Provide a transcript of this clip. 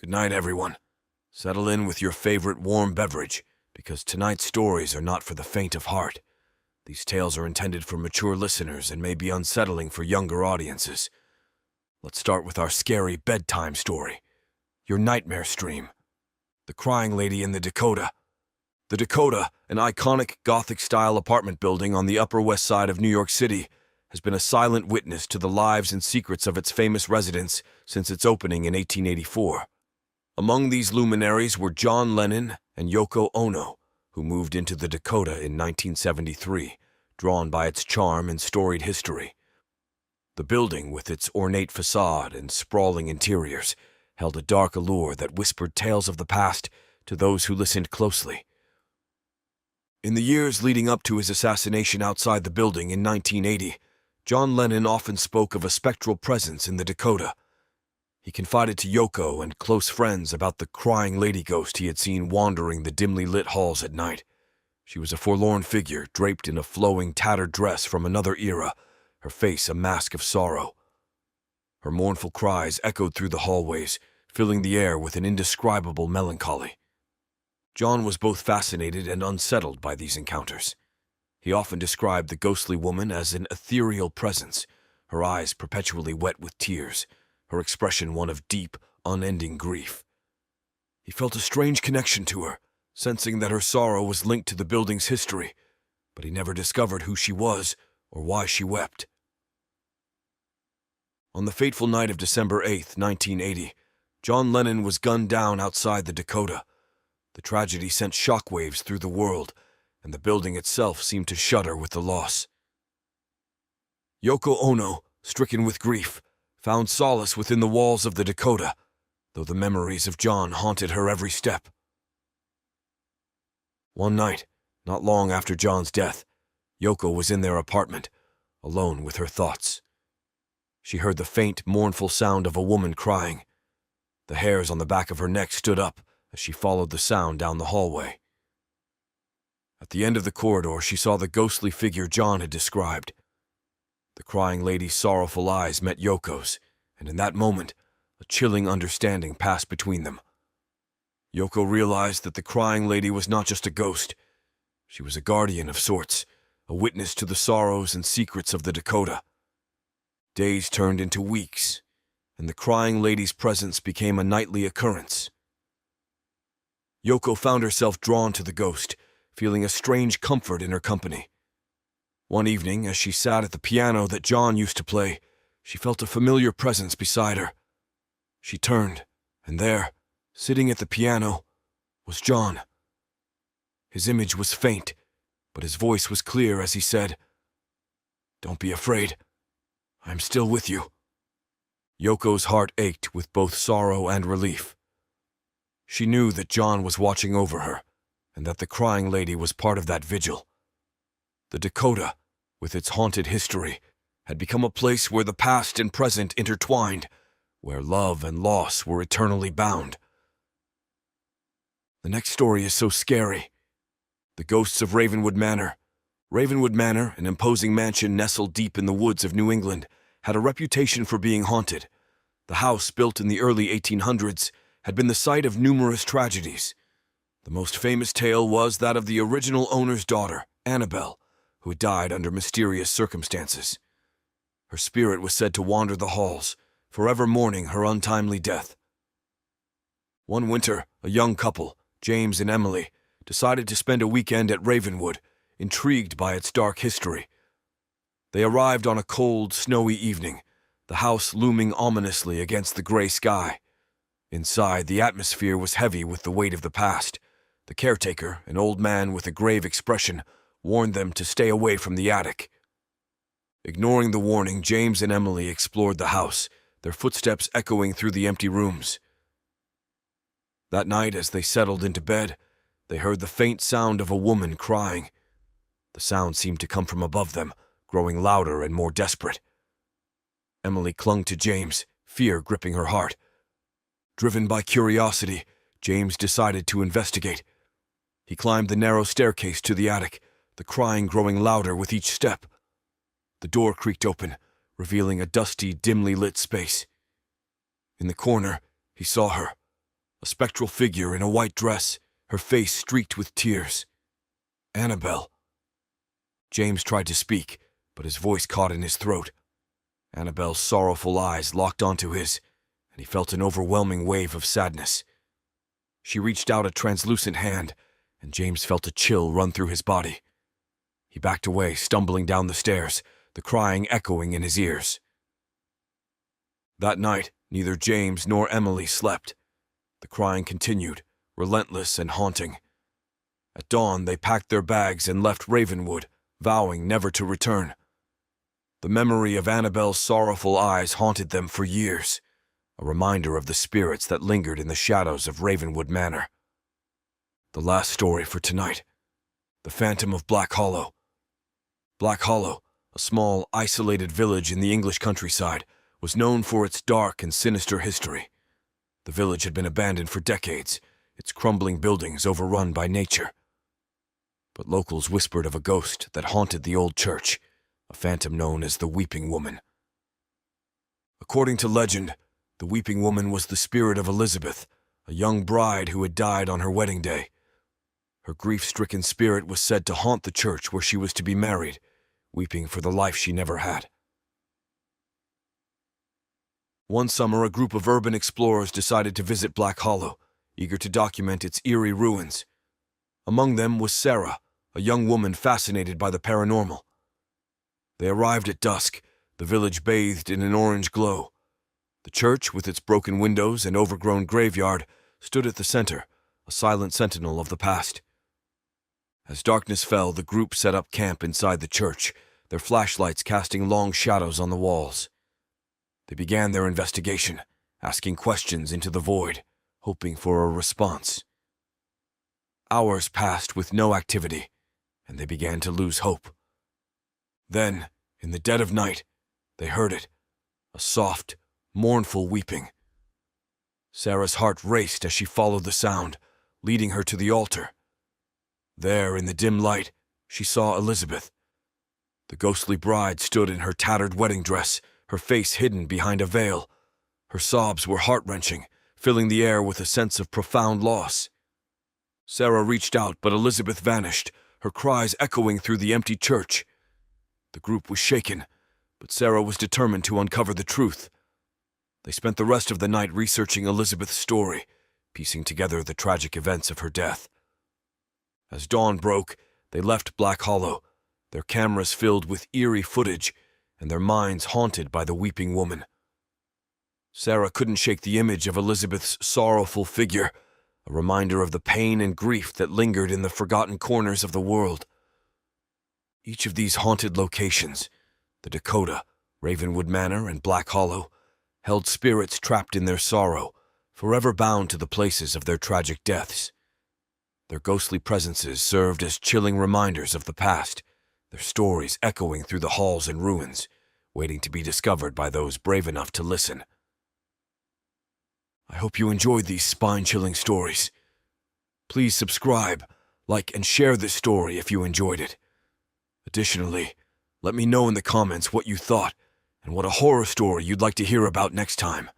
Good night, everyone. Settle in with your favorite warm beverage, because tonight's stories are not for the faint of heart. These tales are intended for mature listeners and may be unsettling for younger audiences. Let's start with our scary bedtime story, your nightmare stream. The Crying Lady in the Dakota. The Dakota, an iconic Gothic-style apartment building on the Upper West Side of New York City, has been a silent witness to the lives and secrets of its famous residents since its opening in 1884. Among these luminaries were John Lennon and Yoko Ono, who moved into the Dakota in 1973, drawn by its charm and storied history. The building, with its ornate facade and sprawling interiors, held a dark allure that whispered tales of the past to those who listened closely. In the years leading up to his assassination outside the building in 1980, John Lennon often spoke of a spectral presence in the Dakota. He confided to Yoko and close friends about the crying lady ghost he had seen wandering the dimly lit halls at night. She was a forlorn figure draped in a flowing, tattered dress from another era, her face a mask of sorrow. Her mournful cries echoed through the hallways, filling the air with an indescribable melancholy. John was both fascinated and unsettled by these encounters. He often described the ghostly woman as an ethereal presence, her eyes perpetually wet with tears, her expression one of deep, unending grief. He felt a strange connection to her, sensing that her sorrow was linked to the building's history, but he never discovered who she was or why she wept. On the fateful night of December 8, 1980, John Lennon was gunned down outside the Dakota. The tragedy sent shockwaves through the world, and the building itself seemed to shudder with the loss. Yoko Ono, stricken with grief, found solace within the walls of the Dakota, though the memories of John haunted her every step. One night, not long after John's death, Yoko was in their apartment, alone with her thoughts. She heard the faint, mournful sound of a woman crying. The hairs on the back of her neck stood up as she followed the sound down the hallway. At the end of the corridor, she saw the ghostly figure John had described. The crying lady's sorrowful eyes met Yoko's, and in that moment, a chilling understanding passed between them. Yoko realized that the crying lady was not just a ghost. She was a guardian of sorts, a witness to the sorrows and secrets of the Dakota. Days turned into weeks, and the crying lady's presence became a nightly occurrence. Yoko found herself drawn to the ghost, feeling a strange comfort in her company. One evening, as she sat at the piano that John used to play, she felt a familiar presence beside her. She turned, and there, sitting at the piano, was John. His image was faint, but his voice was clear as he said, "Don't be afraid. I'm still with you." Yoko's heart ached with both sorrow and relief. She knew that John was watching over her, and that the crying lady was part of that vigil. The Dakota, with its haunted history, had become a place where the past and present intertwined, where love and loss were eternally bound. The next story is so scary. The Ghosts of Ravenwood Manor. Ravenwood Manor, an imposing mansion nestled deep in the woods of New England, had a reputation for being haunted. The house, built in the early 1800s, had been the site of numerous tragedies. The most famous tale was that of the original owner's daughter, Annabelle, who had died under mysterious circumstances. Her spirit was said to wander the halls, forever mourning her untimely death. One winter, a young couple, James and Emily, decided to spend a weekend at Ravenwood, intrigued by its dark history. They arrived on a cold, snowy evening, the house looming ominously against the gray sky. Inside, the atmosphere was heavy with the weight of the past. The caretaker, an old man with a grave expression, warned them to stay away from the attic. Ignoring the warning, James and Emily explored the house, their footsteps echoing through the empty rooms. That night, as they settled into bed, they heard the faint sound of a woman crying. The sound seemed to come from above them, growing louder and more desperate. Emily clung to James, fear gripping her heart. Driven by curiosity, James decided to investigate. He climbed the narrow staircase to the attic, the crying growing louder with each step. The door creaked open, revealing a dusty, dimly lit space. In the corner, he saw her, a spectral figure in a white dress, her face streaked with tears. "Annabelle." James tried to speak, but his voice caught in his throat. Annabelle's sorrowful eyes locked onto his, and he felt an overwhelming wave of sadness. She reached out a translucent hand, and James felt a chill run through his body. He backed away, stumbling down the stairs, the crying echoing in his ears. That night, neither James nor Emily slept. The crying continued, relentless and haunting. At dawn, they packed their bags and left Ravenwood, vowing never to return. The memory of Annabelle's sorrowful eyes haunted them for years, a reminder of the spirits that lingered in the shadows of Ravenwood Manor. The last story for tonight: The Phantom of Black Hollow. Black Hollow, a small, isolated village in the English countryside, was known for its dark and sinister history. The village had been abandoned for decades, its crumbling buildings overrun by nature. But locals whispered of a ghost that haunted the old church, a phantom known as the Weeping Woman. According to legend, the Weeping Woman was the spirit of Elizabeth, a young bride who had died on her wedding day. Her grief-stricken spirit was said to haunt the church where she was to be married, weeping for the life she never had. One summer, a group of urban explorers decided to visit Black Hollow, eager to document its eerie ruins. Among them was Sarah, a young woman fascinated by the paranormal. They arrived at dusk, the village bathed in an orange glow. The church, with its broken windows and overgrown graveyard, stood at the center, a silent sentinel of the past. As darkness fell, the group set up camp inside the church, their flashlights casting long shadows on the walls. They began their investigation, asking questions into the void, hoping for a response. Hours passed with no activity, and they began to lose hope. Then, in the dead of night, they heard it, a soft, mournful weeping. Sarah's heart raced as she followed the sound, leading her to the altar. There, in the dim light, she saw Elizabeth. The ghostly bride stood in her tattered wedding dress, her face hidden behind a veil. Her sobs were heart-wrenching, filling the air with a sense of profound loss. Sarah reached out, but Elizabeth vanished, her cries echoing through the empty church. The group was shaken, but Sarah was determined to uncover the truth. They spent the rest of the night researching Elizabeth's story, piecing together the tragic events of her death. As dawn broke, they left Black Hollow, their cameras filled with eerie footage and their minds haunted by the Weeping Woman. Sarah couldn't shake the image of Elizabeth's sorrowful figure, a reminder of the pain and grief that lingered in the forgotten corners of the world. Each of these haunted locations, the Dakota, Ravenwood Manor, and Black Hollow, held spirits trapped in their sorrow, forever bound to the places of their tragic deaths. Their ghostly presences served as chilling reminders of the past, their stories echoing through the halls and ruins, waiting to be discovered by those brave enough to listen. I hope you enjoyed these spine-chilling stories. Please subscribe, like, and share this story if you enjoyed it. Additionally, let me know in the comments what you thought and what a horror story you'd like to hear about next time.